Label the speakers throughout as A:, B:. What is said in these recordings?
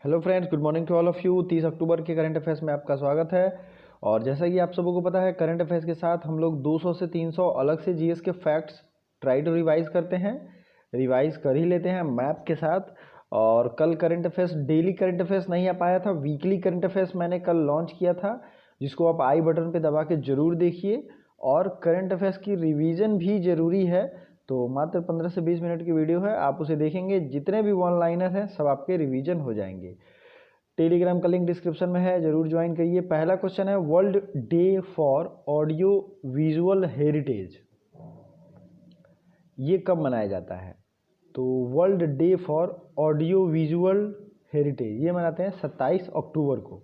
A: Hello friends, good morning to all of you. 30 अक्टूबर के current affairs में आपका स्वागत है। और जैसा कि आप सबको पता है, करंट अफेयर्स के साथ हम लोग 200 से 300 अलग से जीएस के फैक्ट्स ट्राई टू रिवाइज करते हैं, रिवाइज कर ही लेते हैं मैप के साथ। और कल current affairs, daily current affairs नहीं आ पाया था, वीकली करंट अफेयर्स मैंने कल लॉन्च किया था, जिसको आप आई बटन पे दबा के ज़रूर देखिए। और करंट अफेयर्स की रिवीजन भी ज़रूरी है, तो मात्र 15 से 20 मिनट की वीडियो है, आप उसे देखेंगे, जितने भी वन लाइनर हैं सब आपके रिवीजन हो जाएंगे। टेलीग्राम का लिंक डिस्क्रिप्शन में है, जरूर ज्वाइन करिए। पहला क्वेश्चन है, world day for audio visual heritage ये कब मनाया जाता है? तो world day for audio visual heritage ये मनाते हैं 27 अक्टूबर को।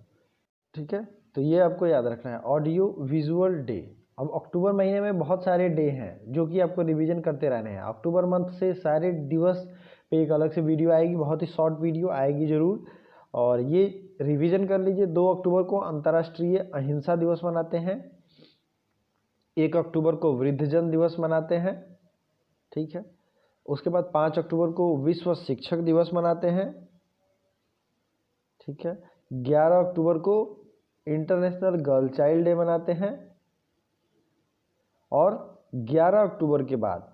A: ठीक है, तो ये आपको याद रखना है, ऑडियो विजुअल डे। अब अक्टूबर महीने में बहुत सारे डे हैं जो कि आपको रिवीजन करते रहने हैं। अक्टूबर मंथ से सारे दिवस पे एक अलग से वीडियो आएगी, बहुत ही शॉर्ट वीडियो आएगी जरूर। और ये रिवीजन कर लीजिए। 2 अक्टूबर को अंतर्राष्ट्रीय अहिंसा दिवस मनाते हैं। 1 अक्टूबर को वृद्धजन दिवस मनाते हैं। ठीक है, उसके बाद 5 अक्टूबर को विश्व शिक्षक दिवस मनाते हैं। ठीक है, 11 अक्टूबर को इंटरनेशनल गर्ल चाइल्ड डे मनाते हैं। और 11 अक्टूबर के बाद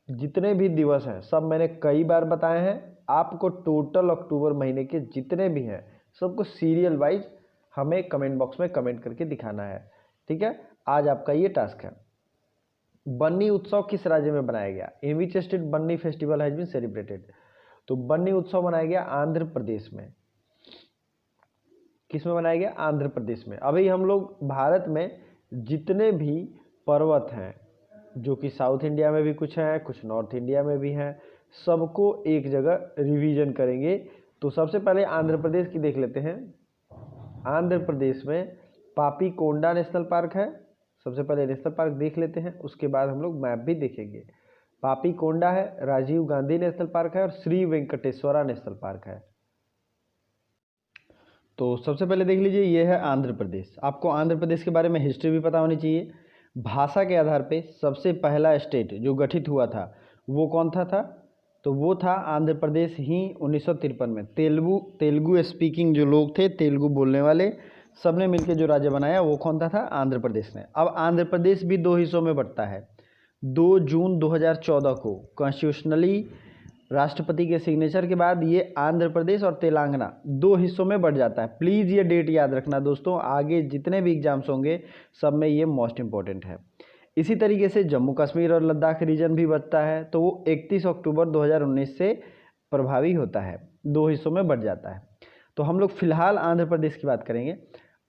A: जितने भी दिवस हैं सब मैंने कई बार बताए हैं आपको। टोटल अक्टूबर महीने के जितने भी हैं सबको सीरियल वाइज हमें कमेंट बॉक्स में कमेंट करके दिखाना है। ठीक है, आज आपका ये टास्क है। बन्नी उत्सव किस राज्य में बनाया गया? In which state Banni festival has been celebrated? तो बन्नी उत्सव बनाया गया आंध्र प्रदेश में। किस में बनाया गया? आंध्र प्रदेश में। अभी हम लोग भारत में जितने भी पर्वत हैं, जो कि साउथ इंडिया में भी कुछ हैं, कुछ नॉर्थ इंडिया में भी हैं, सबको एक जगह रिवीजन करेंगे। तो सबसे पहले आंध्र प्रदेश की देख लेते हैं। आंध्र प्रदेश में पापी कोंडा नेशनल पार्क है। सबसे पहले नेशनल पार्क देख लेते हैं, उसके बाद हम लोग मैप भी देखेंगे। पापी कोंडा है, राजीव गांधी नेशनल पार्क है और श्री वेंकटेश्वरा नेशनल पार्क है। तो सबसे पहले देख लीजिए, ये है आंध्र प्रदेश। आपको आंध्र प्रदेश के बारे में हिस्ट्री भी पता होनी चाहिए। भाषा के आधार पे सबसे पहला स्टेट जो गठित हुआ था वो कौन था? तो वो था आंध्र प्रदेश ही 1953 में। तेलुगु स्पीकिंग जो लोग थे, तेलुगु बोलने वाले, सब ने मिलकर जो राज्य बनाया वो कौन था? आंध्र प्रदेश ने। अब आंध्र प्रदेश भी 2 हिस्सों में बंटता है। 2 जून 2014 को कॉन्स्टिट्यूशनली राष्ट्रपति के सिग्नेचर के बाद ये आंध्र प्रदेश और तेलंगाना 2 हिस्सों में बढ़ जाता है। प्लीज़ ये डेट याद रखना दोस्तों, आगे जितने भी एग्जाम्स होंगे सब में ये मोस्ट इंपॉर्टेंट है। इसी तरीके से जम्मू कश्मीर और लद्दाख रीजन भी बचता है, तो वो 31 अक्टूबर 2019 से प्रभावी होता है, 2 हिस्सों में बढ़ जाता है। तो हम लोग फिलहाल आंध्र प्रदेश की बात करेंगे।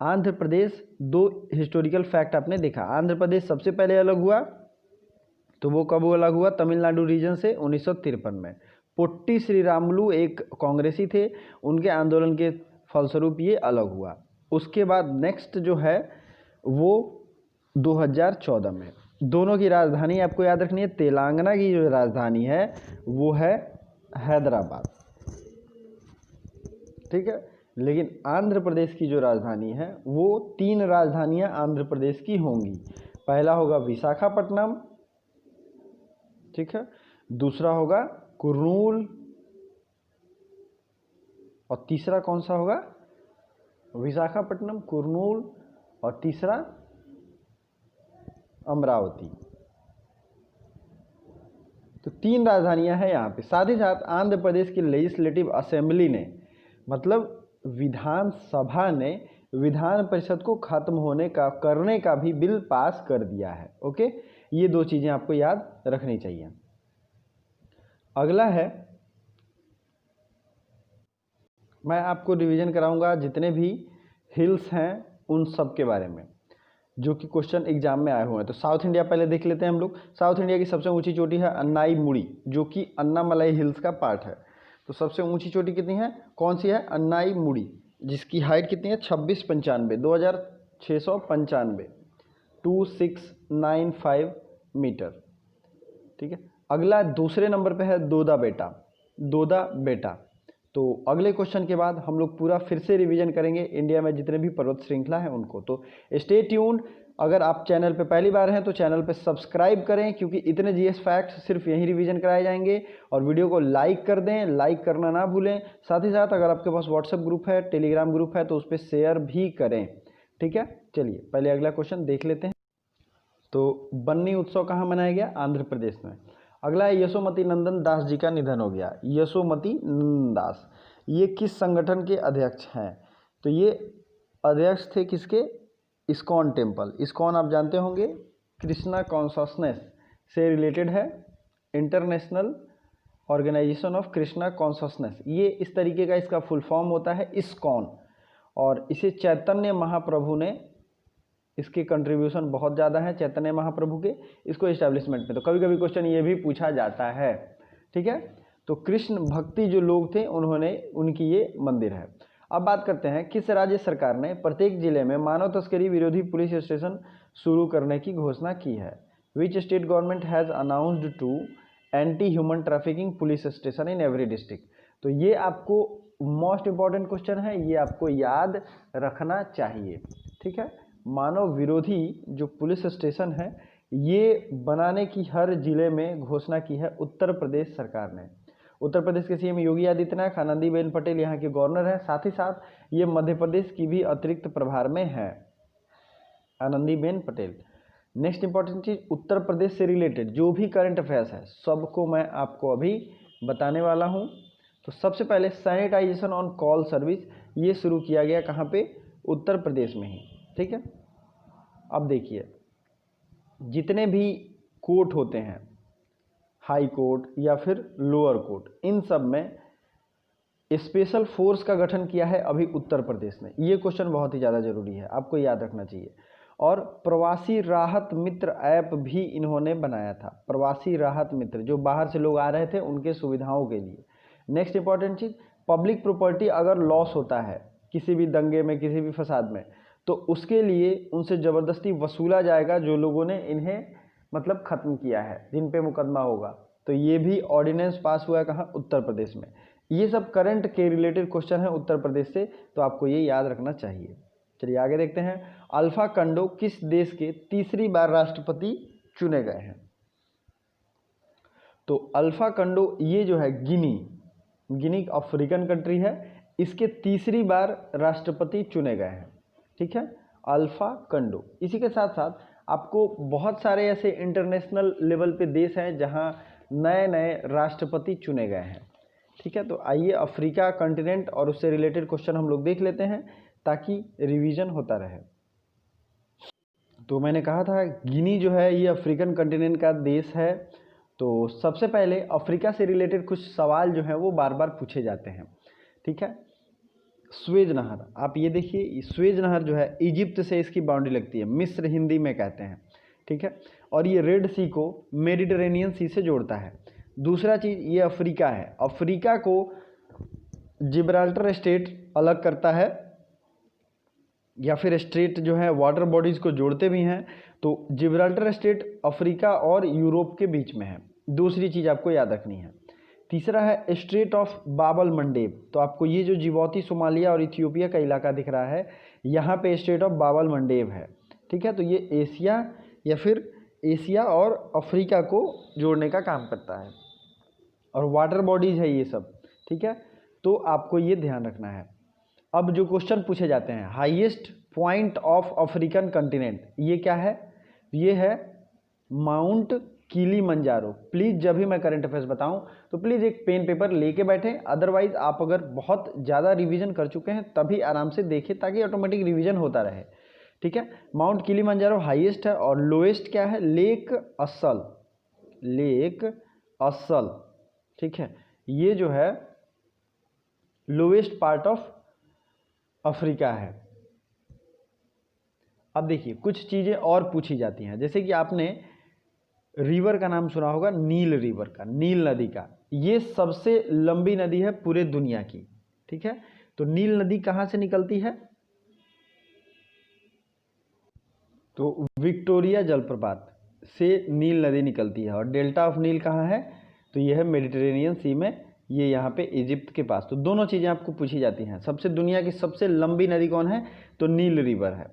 A: आंध्र प्रदेश 2 हिस्टोरिकल फैक्ट आपने देखा। आंध्र प्रदेश सबसे पहले अलग हुआ, तो वो कब अलग हुआ? तमिलनाडु रीजन से 1953 में। पोट्टी श्रीरामुलु एक कांग्रेसी थे, उनके आंदोलन के फलस्वरूप ये अलग हुआ। उसके बाद नेक्स्ट जो है वो 2014 में। दोनों की राजधानी आपको याद रखनी है। तेलंगाना की जो राजधानी है वो है हैदराबाद। ठीक है, लेकिन आंध्र प्रदेश की जो राजधानी है वो 3 राजधानियां आंध्र प्रदेश की होंगी। पहला होगा विशाखापट्टनम, ठीक है, दूसरा होगा कुर्नूल, और तीसरा कौन सा होगा? विशाखापट्टनम, कुर्नूल और तीसरा अमरावती। तो 3 राजधानियां हैं यहाँ पे। साथ ही साथ आंध्र प्रदेश की लेजिस्लेटिव असेंबली ने, मतलब विधानसभा ने, विधान परिषद को खत्म होने का करने का भी बिल पास कर दिया है। ओके, ये 2 चीजें आपको याद रखनी चाहिए। अगला है, मैं आपको रिवीजन कराऊंगा जितने भी हिल्स हैं उन सब के बारे में जो कि क्वेश्चन एग्जाम में आए हुए हैं। तो साउथ इंडिया पहले देख लेते हैं हम लोग। साउथ इंडिया की सबसे ऊंची चोटी है अन्नाईमुड़ी, जो कि अन्नामलाई हिल्स का पार्ट है। तो सबसे ऊंची चोटी कितनी है? कौन सी है? अन्नाईमुड़ी, जिसकी हाइट कितनी है? 2695, 2695, 2695 मीटर। ठीक है, अगला दूसरे नंबर पे है दोदा बेटा। दोदा बेटा। तो अगले क्वेश्चन के बाद हम लोग पूरा फिर से रिवीजन करेंगे इंडिया में जितने भी पर्वत श्रृंखला हैं उनको। तो स्टे ट्यून्ड, अगर आप चैनल पे पहली बार हैं तो चैनल पे सब्सक्राइब करें, क्योंकि इतने जीएस फैक्ट्स सिर्फ यहीं रिवीजन कराए जाएंगे। और वीडियो को लाइक कर दें, लाइक करना ना भूलें। साथ ही साथ अगर आपके पास व्हाट्सएप ग्रुप है, टेलीग्राम ग्रुप है, तो उस पर शेयर भी करें। ठीक है, चलिए पहले अगला क्वेश्चन देख लेते हैं। तो बन्नी उत्सव कहाँ मनाया गया? आंध्र प्रदेश में। अगला है यशोमती नंदन दास जी का निधन हो गया। यशोमती नंदन दास ये किस संगठन के अध्यक्ष हैं? तो ये अध्यक्ष थे किसके? ISKCON temple. इस्कॉन आप जानते होंगे कृष्णा कॉन्शसनेस से रिलेटेड है, international organization of Krishna consciousness. ये इस तरीके का इसका फुल फॉर्म होता है इस्कॉन। और इसे चैतन्य महाप्रभु ने, इसके कंट्रीब्यूशन बहुत ज़्यादा है चैतन्य महाप्रभु के इसको इस्टेब्लिशमेंट में। तो कभी कभी क्वेश्चन ये भी पूछा जाता है। ठीक है, तो कृष्ण भक्ति जो लोग थे उन्होंने, उनकी ये मंदिर है। अब बात करते हैं किस राज्य सरकार ने प्रत्येक जिले में मानव तस्करी विरोधी पुलिस स्टेशन शुरू करने की घोषणा की है? Which state government has announced to anti human trafficking police station in every district? तो ये आपको मोस्ट इंपॉर्टेंट क्वेश्चन है, ये आपको याद रखना चाहिए। ठीक है, मानव विरोधी जो पुलिस स्टेशन है ये बनाने की हर जिले में घोषणा की है उत्तर प्रदेश सरकार ने। उत्तर प्रदेश के सीएम योगी आदित्यनाथ, आनंदीबेन पटेल यहाँ के गवर्नर हैं। साथ ही साथ ये मध्य प्रदेश की भी अतिरिक्त प्रभार में है, आनंदीबेन पटेल। नेक्स्ट इंपॉर्टेंट चीज, उत्तर प्रदेश से रिलेटेड जो भी करंट अफेयर्स है सबको मैं आपको अभी बताने वाला हूँ। तो सबसे पहले सैनिटाइजेशन ऑन कॉल सर्विस ये शुरू किया गया कहाँ पे? उत्तर प्रदेश में ही। ठीक है, अब देखिए जितने भी कोर्ट होते हैं, हाई कोर्ट या फिर लोअर कोर्ट, इन सब में स्पेशल फोर्स का गठन किया है अभी उत्तर प्रदेश ने। ये क्वेश्चन बहुत ही ज़्यादा जरूरी है, आपको याद रखना चाहिए। और प्रवासी राहत मित्र ऐप भी इन्होंने बनाया था। प्रवासी राहत मित्र जो बाहर से लोग आ रहे थे उनके सुविधाओं के लिए। नेक्स्ट इंपॉर्टेंट चीज़, पब्लिक प्रॉपर्टी अगर लॉस होता है किसी भी दंगे में, किसी भी फसाद में, तो उसके लिए उनसे ज़बरदस्ती वसूला जाएगा जो लोगों ने इन्हें मतलब ख़त्म किया है, जिन पे मुकदमा होगा। तो ये भी ऑर्डिनेंस पास हुआ है कहाँ? उत्तर प्रदेश में। ये सब करंट के रिलेटेड क्वेश्चन है उत्तर प्रदेश से, तो आपको ये याद रखना चाहिए। चलिए आगे देखते हैं। अल्फा कंडो किस देश के तीसरी बार राष्ट्रपति चुने गए हैं? तो अल्फा कंडो ये जो है गिनी अफ्रीकन कंट्री है, इसके तीसरी बार राष्ट्रपति चुने गए हैं। ठीक है, अल्फा कंडो। इसी के साथ साथ आपको बहुत सारे ऐसे इंटरनेशनल लेवल पे देश हैं जहां नए नए राष्ट्रपति चुने गए हैं। ठीक है, तो आइए अफ्रीका कॉन्टिनेंट और उससे रिलेटेड क्वेश्चन हम लोग देख लेते हैं ताकि रिवीजन होता रहे। तो मैंने कहा था गिनी जो है ये अफ्रीकन कॉन्टिनेंट का देश है। तो सबसे पहले अफ्रीका से रिलेटेड कुछ सवाल जो हैं वो बार बार पूछे जाते हैं। ठीक है, स्वेज नहर, आप ये देखिए स्वेज नहर जो है इजिप्ट से इसकी बाउंड्री लगती है, मिस्र हिंदी में कहते हैं। ठीक है, और ये रेड सी को मेडिटेरेनियन सी से जोड़ता है। दूसरा चीज़ ये अफ्रीका है, अफ्रीका को जिब्राल्टर स्टेट अलग करता है, या फिर स्टेट जो है वाटर बॉडीज़ को जोड़ते भी हैं। तो जिब्राल्टर स्टेट अफ्रीका और यूरोप के बीच में है। दूसरी चीज़ आपको याद रखनी है। तीसरा है स्ट्रेट ऑफ बाबल मंडेब। तो आपको ये जो जिबौती, सोमालिया और इथियोपिया का इलाका दिख रहा है, यहाँ पे स्ट्रेट ऑफ बाबल मंडेब है। ठीक है, तो ये एशिया या फिर एशिया और अफ्रीका को जोड़ने का काम करता है, और वाटर बॉडीज़ है ये सब। ठीक है, तो आपको ये ध्यान रखना है। अब जो क्वेश्चन पूछे जाते हैं, highest point of African continent, ये क्या है? ये है माउंट किलीमंजारो। प्लीज़ जब भी मैं करंट अफेयर्स बताऊं तो प्लीज़ एक पेन पेपर लेके बैठें, अदरवाइज आप अगर बहुत ज़्यादा रिवीजन कर चुके हैं तभी आराम से देखें ताकि ऑटोमेटिक रिवीजन होता रहे। ठीक है, माउंट किलीमंजारो हाईएस्ट है, और लोएस्ट क्या है? लेक असल। ठीक है, ये जो है लोएस्ट पार्ट ऑफ अफ्रीका है। अब देखिए कुछ चीज़ें और पूछी जाती हैं, जैसे कि आपने रिवर का नाम सुना होगा, नील रिवर का, नील नदी का। ये सबसे लंबी नदी है पूरे दुनिया की। ठीक है, तो नील नदी कहाँ से निकलती है? तो विक्टोरिया जलप्रपात से नील नदी निकलती है। और डेल्टा ऑफ नील कहाँ है? तो यह है मेडिटेरेनियन सी में, ये यहाँ पे इजिप्ट के पास। तो दोनों चीज़ें आपको पूछी जाती हैं। दुनिया की सबसे लंबी नदी कौन है? तो नील रिवर है।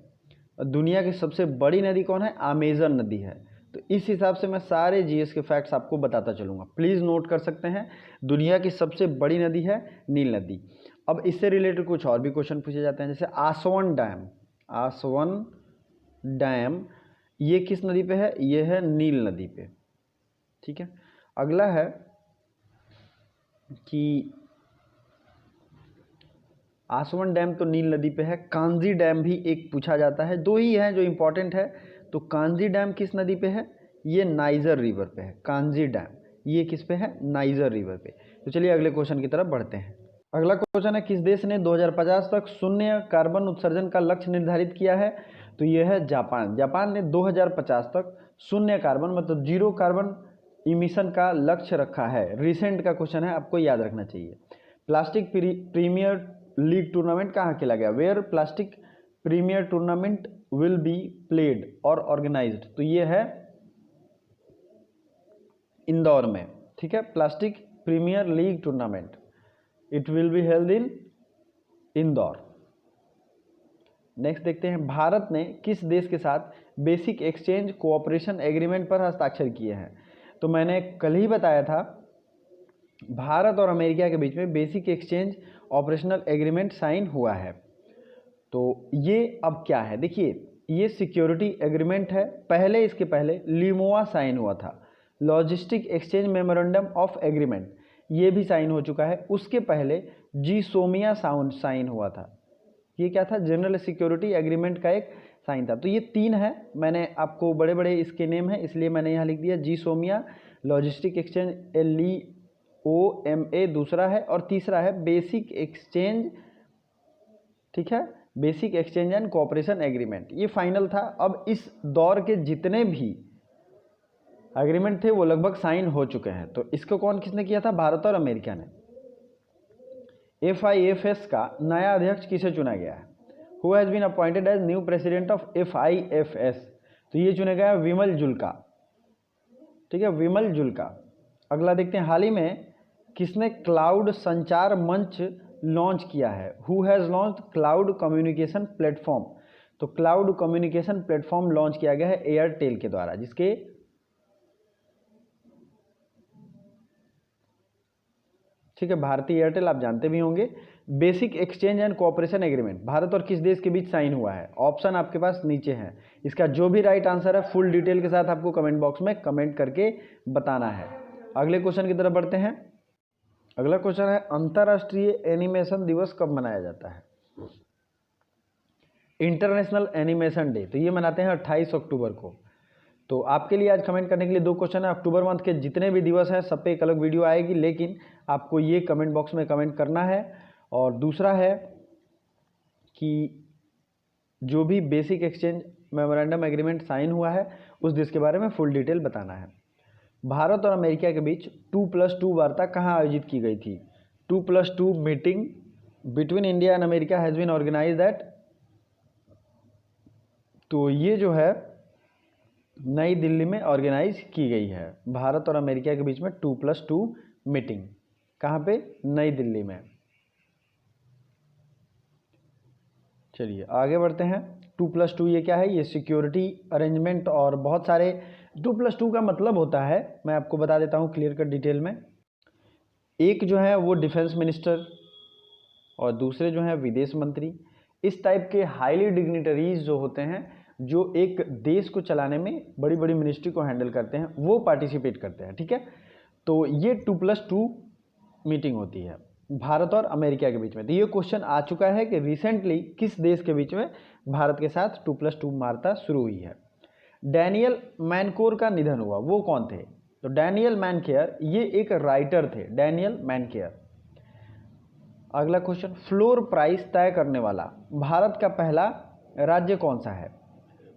A: दुनिया की सबसे बड़ी नदी कौन है? अमेजन नदी है। तो इस हिसाब से मैं सारे जीएस के फैक्ट्स आपको बताता चलूँगा, प्लीज़ नोट कर सकते हैं। दुनिया की सबसे बड़ी नदी है नील नदी। अब इससे रिलेटेड कुछ और भी क्वेश्चन पूछे जाते हैं, जैसे आसवन डैम, आसवन डैम ये किस नदी पे है? ये है नील नदी पे। ठीक है, अगला है कि आसवन डैम तो नील नदी पे है, कांजी डैम भी एक पूछा जाता है, दो ही हैं जो इम्पोर्टेंट है। तो कांजी डैम किस नदी पे है? ये नाइजर रिवर पे है। कांजी डैम ये किस पे है? नाइजर रिवर पे। तो चलिए अगले क्वेश्चन की तरफ बढ़ते हैं। अगला क्वेश्चन है, किस देश ने 2050 तक शून्य कार्बन उत्सर्जन का लक्ष्य निर्धारित किया है? तो ये है जापान। जापान ने 2050 तक शून्य कार्बन मतलब जीरो कार्बन इमिशन का लक्ष्य रखा है। रिसेंट का क्वेश्चन है, आपको याद रखना चाहिए। प्लास्टिक प्रीमियर लीग टूर्नामेंट कहाँ खेला गया? Where plastic premier tournament will be played और ऑर्गेनाइज्ड? तो ये है इंदौर में। ठीक है, plastic premier league tournament it will be held in Indore. Next देखते हैं, भारत ने किस देश के साथ बेसिक एक्सचेंज कोऑपरेशन एग्रीमेंट पर हस्ताक्षर किए हैं? तो मैंने कल ही बताया था, भारत और अमेरिका के बीच में basic exchange operational agreement sign हुआ है। तो ये अब क्या है? देखिए, ये सिक्योरिटी एग्रीमेंट है। पहले इसके पहले लिमोआ साइन हुआ था, logistic exchange memorandum of agreement, ये भी साइन हो चुका है। उसके पहले जीसोमिया साइन हुआ था। ये क्या था? जनरल सिक्योरिटी एग्रीमेंट का एक साइन था। तो ये तीन है, मैंने आपको बड़े बड़े इसके नेम है इसलिए मैंने यहाँ लिख दिया। जीसोमिया, लॉजिस्टिक एक्सचेंज LEOMA दूसरा है, और तीसरा है बेसिक एक्सचेंज। ठीक है, basic exchange and cooperation agreement, ये फाइनल था। अब इस दौर के जितने भी एग्रीमेंट थे वो लगभग साइन हो चुके हैं। तो इसको कौन किसने किया था? भारत और अमेरिका ने। FIFS का नया अध्यक्ष किसे चुना गया है? Who has been appointed as new president of FIFS? तो ये चुना गया विमल जुल्का। ठीक है, विमल जुल्का। अगला देखते हैं, हाल ही में किसने क्लाउड संचार मंच लॉन्च किया है? Who has launch cloud communication platform? तो क्लाउड कम्युनिकेशन प्लेटफॉर्म लॉन्च किया गया है एयरटेल के द्वारा, जिसके ठीक है, भारतीय एयरटेल आप जानते भी होंगे। Basic exchange and cooperation agreement Bharat और किस देश के बीच साइन हुआ है? ऑप्शन आपके पास नीचे है, इसका जो भी राइट आंसर है फुल डिटेल के साथ आपको कमेंट बॉक्स में कमेंट करके बताना है। अगले क्वेश्चन की तरफ बढ़ते हैं। अगला क्वेश्चन है, अंतर्राष्ट्रीय एनिमेशन दिवस कब मनाया जाता है? इंटरनेशनल एनिमेशन डे तो ये मनाते हैं 28 अक्टूबर को। तो आपके लिए आज कमेंट करने के लिए दो क्वेश्चन है। अक्टूबर मंथ के जितने भी दिवस हैं सब पे एक अलग वीडियो आएगी, लेकिन आपको ये कमेंट बॉक्स में कमेंट करना है। और दूसरा है कि जो भी basic exchange memorandum agreement sign हुआ है उस देश के बारे में फुल डिटेल बताना है। भारत और अमेरिका के बीच 2+2 वार्ता कहाँ आयोजित की गई थी? 2+2 meeting between India and America has been organized at, तो ये जो है नई दिल्ली में ऑर्गेनाइज की गई है। भारत और अमेरिका के बीच में 2+2 मीटिंग कहाँ पे? नई दिल्ली में। चलिए आगे बढ़ते हैं। 2+2 ये क्या है? ये सिक्योरिटी अरेंजमेंट और बहुत सारे 2+2 का मतलब होता है, मैं आपको बता देता हूँ क्लियर कट डिटेल में। एक जो है वो डिफेंस मिनिस्टर और दूसरे जो हैं विदेश मंत्री। इस टाइप के हाईली डिग्निटरीज जो होते हैं, जो एक देश को चलाने में बड़ी बड़ी मिनिस्ट्री को हैंडल करते हैं, वो पार्टिसिपेट करते हैं। ठीक है, तो ये 2+2 मीटिंग होती है भारत और अमेरिका के बीच में। तो ये क्वेश्चन आ चुका है कि रिसेंटली किस देश के बीच में भारत के साथ 2+2 वार्ता शुरू हुई है? डैनियल मैनकोर का निधन हुआ, वो कौन थे? तो डैनियल मैनकेयर ये एक राइटर थे, डैनियल मैनकेयर। अगला क्वेश्चन, फ्लोर प्राइस तय करने वाला भारत का पहला राज्य कौन सा है?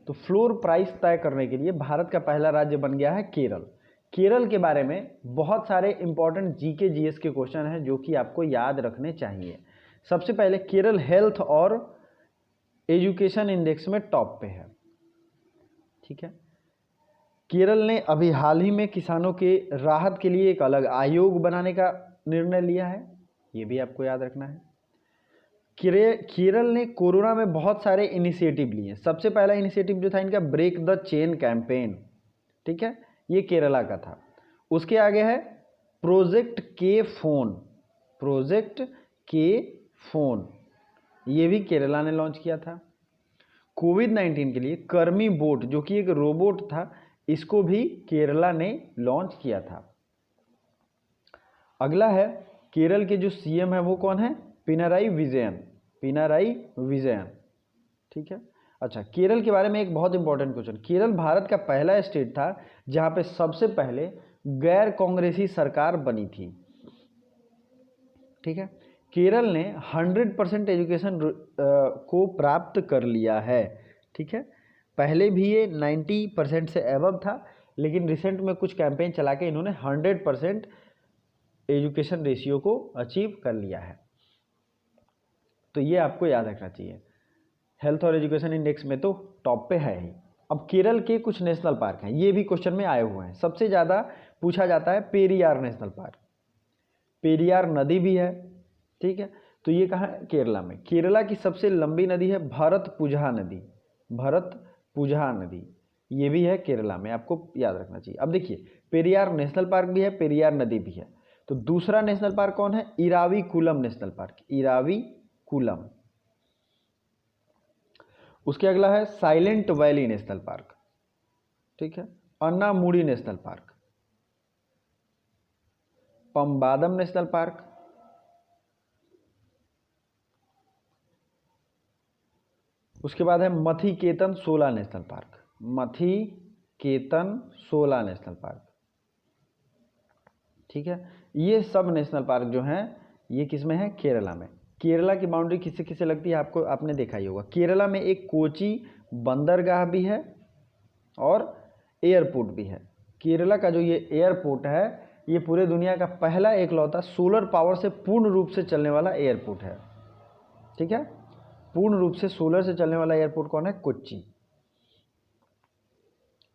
A: तो फ्लोर प्राइस तय करने के लिए भारत का पहला राज्य बन गया है केरल। केरल के बारे में बहुत सारे इंपॉर्टेंट जीके जीएस के क्वेश्चन हैं जो कि आपको याद रखने चाहिए। सबसे पहले, केरल हेल्थ और एजुकेशन इंडेक्स में टॉप पे है। ठीक है, केरल ने अभी हाल ही में किसानों के राहत के लिए एक अलग आयोग बनाने का निर्णय लिया है, ये भी आपको याद रखना है। केरल ने कोरोना में बहुत सारे इनिशिएटिव लिए। सबसे पहला इनिशिएटिव जो था इनका ब्रेक द चेन कैंपेन, ठीक है, ये केरला का था। उसके आगे है प्रोजेक्ट के फोन, प्रोजेक्ट के फोन, ये भी केरला ने लॉन्च किया था। कोविड-19 के लिए कर्मी बोट जो कि एक रोबोट था, इसको भी केरला ने लॉन्च किया था। अगला है केरल के जो सीएम है वो कौन है, पिनाराई विजयन, पिनाराई विजयन, ठीक है। अच्छा, केरल के बारे में एक बहुत इंपॉर्टेंट क्वेश्चन, केरल भारत का पहला स्टेट था जहां पे सबसे पहले गैर कांग्रेसी सरकार बनी थी, ठीक है। केरल ने 100% एजुकेशन को प्राप्त कर लिया है, ठीक है। पहले भी ये 90% से एबव था, लेकिन रिसेंट में कुछ कैंपेन चला के इन्होंने 100% एजुकेशन रेशियो को अचीव कर लिया है। तो ये आपको याद रखना चाहिए। हेल्थ और एजुकेशन इंडेक्स में तो टॉप पे है ही। अब केरल के कुछ नेशनल पार्क हैं, ये भी क्वेश्चन में आए हुए हैं। सबसे ज़्यादा पूछा जाता है पेरियार नेशनल पार्क, पेरियार नदी भी है, ठीक है। तो ये कहाँ है, केरला में। केरला की सबसे लंबी नदी है भरतपुझा नदी, भरतपुझा नदी, ये भी है केरला में, आपको याद रखना चाहिए। अब देखिए, पेरियार नेशनल पार्क भी है, पेरियार नदी भी है। तो दूसरा नेशनल पार्क कौन है, इराविकुलम नेशनल पार्क, इराविकुलम। उसके अगला है साइलेंट वैली नेशनल पार्क, ठीक है, Anamudi national park, Pambadum national park, उसके बाद है Mathikettan Shola national park, Mathikettan Shola national park, ठीक है। ये सब नेशनल पार्क जो हैं ये किस में है, केरला में। केरला की बाउंड्री किससे किससे लगती है, आपको आपने देखा ही होगा। केरला में एक कोची बंदरगाह भी है और एयरपोर्ट भी है। केरला का जो ये एयरपोर्ट है ये पूरे दुनिया का पहला एकलौता सोलर पावर से पूर्ण रूप से चलने वाला एयरपोर्ट है, ठीक है। पूर्ण रूप से सोलर से चलने वाला एयरपोर्ट कौन है, कोच्चि।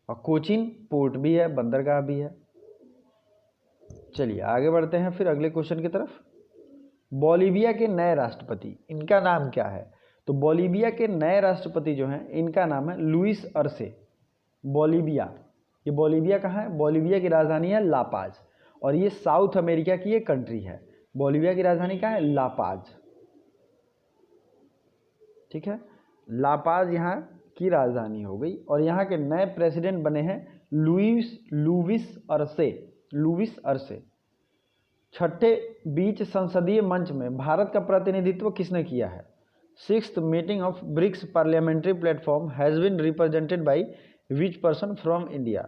A: और कोचीन पोर्ट भी है, बंदरगाह भी है। चलिए आगे बढ़ते हैं फिर अगले क्वेश्चन की तरफ। बोलीविया के नए राष्ट्रपति, इनका नाम क्या है, तो बोलीविया के नए राष्ट्रपति जो हैं इनका नाम है लुइस अर्से। बोलीविया, ये बोलीविया कहाँ है, बोलीविया की राजधानी है लापाज, और ये साउथ अमेरिका की एक कंट्री है। बोलीविया की राजधानी कहाँ है, लापाज, ठीक है। लापाज यहाँ की राजधानी हो गई। और यहाँ के नए प्रेसिडेंट बने हैं लुइस अर्से, लुइस अर्से। छठे बीच संसदीय मंच में भारत का प्रतिनिधित्व किसने किया है, 6th meeting of BRICS parliamentary platform has been represented by which person from India.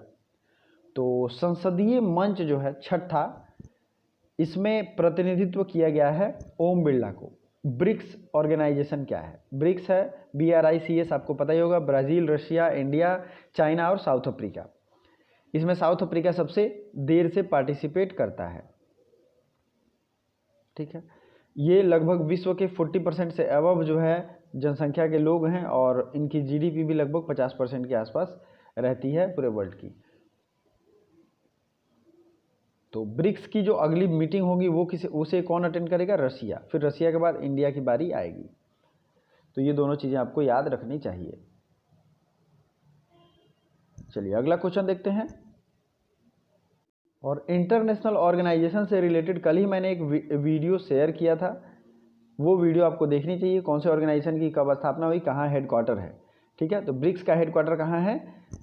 A: तो संसदीय मंच जो है छठा, इसमें प्रतिनिधित्व किया गया है ओम बिरला को। ब्रिक्स ऑर्गेनाइजेशन क्या है, ब्रिक्स है BRICS, आपको पता ही होगा, ब्राज़ील, रशिया, इंडिया, चाइना और साउथ अफ्रीका। इसमें साउथ अफ्रीका सबसे देर से पार्टिसिपेट करता है, ठीक है। ये लगभग विश्व के 40% से अबव जो है जनसंख्या के लोग हैं, और इनकी GDP भी लगभग 50% के आसपास रहती है पूरे वर्ल्ड की। तो ब्रिक्स की जो अगली मीटिंग होगी वो उसे कौन अटेंड करेगा, रशिया। फिर रशिया के बाद इंडिया की बारी आएगी। तो ये दोनों चीज़ें आपको याद रखनी चाहिए। चलिए अगला क्वेश्चन देखते हैं। और इंटरनेशनल ऑर्गेनाइजेशन से रिलेटेड कल ही मैंने एक वीडियो शेयर किया था, वो वीडियो आपको देखनी चाहिए। कौन से ऑर्गेनाइजेशन की कब स्थापना हुई, कहाँ हेडक्वार्टर है, ठीक है। तो ब्रिक्स का हेडक्वार्टर कहाँ है,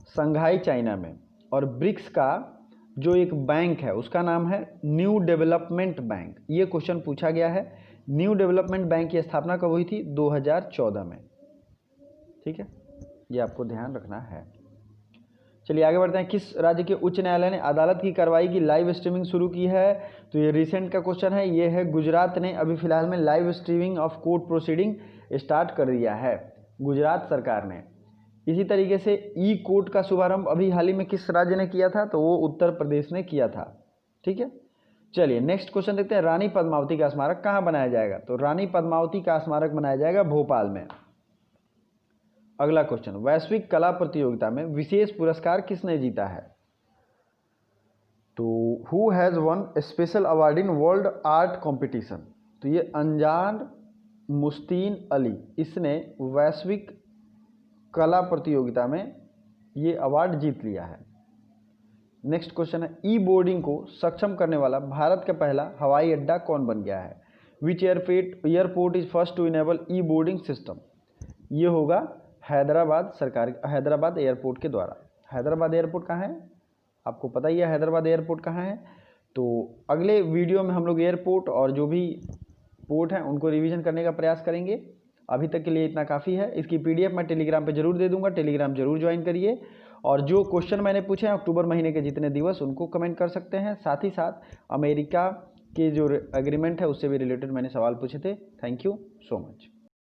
A: संघाई चाइना में। और ब्रिक्स का जो एक बैंक है उसका नाम है न्यू डेवलपमेंट बैंक। ये क्वेश्चन पूछा गया है। न्यू डेवलपमेंट बैंक की स्थापना कब हुई थी, 2014 में, ठीक है। ये आपको ध्यान रखना है। चलिए आगे बढ़ते हैं। किस राज्य के उच्च न्यायालय ने अदालत की कार्रवाई की लाइव स्ट्रीमिंग शुरू की है, तो ये रिसेंट का क्वेश्चन है। ये है गुजरात ने अभी फिलहाल में live streaming of court proceeding start कर दिया है, गुजरात सरकार ने। इसी तरीके से ई कोर्ट का शुभारंभ अभी हाल ही में किस राज्य ने किया था, तो वो उत्तर प्रदेश ने किया था, ठीक है। चलिए नेक्स्ट क्वेश्चन देखते हैं। रानी पद्मावती का स्मारक कहाँ बनाया जाएगा, तो रानी पद्मावती का स्मारक बनाया जाएगा भोपाल में। अगला क्वेश्चन, वैश्विक कला प्रतियोगिता में विशेष पुरस्कार किसने जीता है, तो who has one special award in world art competition. तो ये अंजान मुस्तीन अली, इसने वैश्विक कला प्रतियोगिता में ये अवार्ड जीत लिया है। नेक्स्ट क्वेश्चन है, ई बोर्डिंग को सक्षम करने वाला भारत का पहला हवाई अड्डा कौन बन गया है? Which airport is first to enable e boarding system? ये होगा हैदराबाद एयरपोर्ट के द्वारा। हैदराबाद एयरपोर्ट कहाँ है? आपको पता ही है हैदराबाद एयरपोर्ट कहाँ है। तो अगले वीडियो में हम लोग एयरपोर्ट और जो भी पोर्ट हैं उनको रिवीजन करने का प्रयास करेंगे। अभी तक के लिए इतना काफ़ी है। इसकी पीडीएफ मैं टेलीग्राम पे जरूर दे दूंगा, टेलीग्राम जरूर ज्वाइन करिए। और जो क्वेश्चन मैंने पूछे हैं अक्टूबर महीने के जितने दिवस, उनको कमेंट कर सकते हैं। साथ ही साथ अमेरिका के जो एग्रीमेंट है उससे भी रिलेटेड मैंने सवाल पूछे थे। Thank you so much.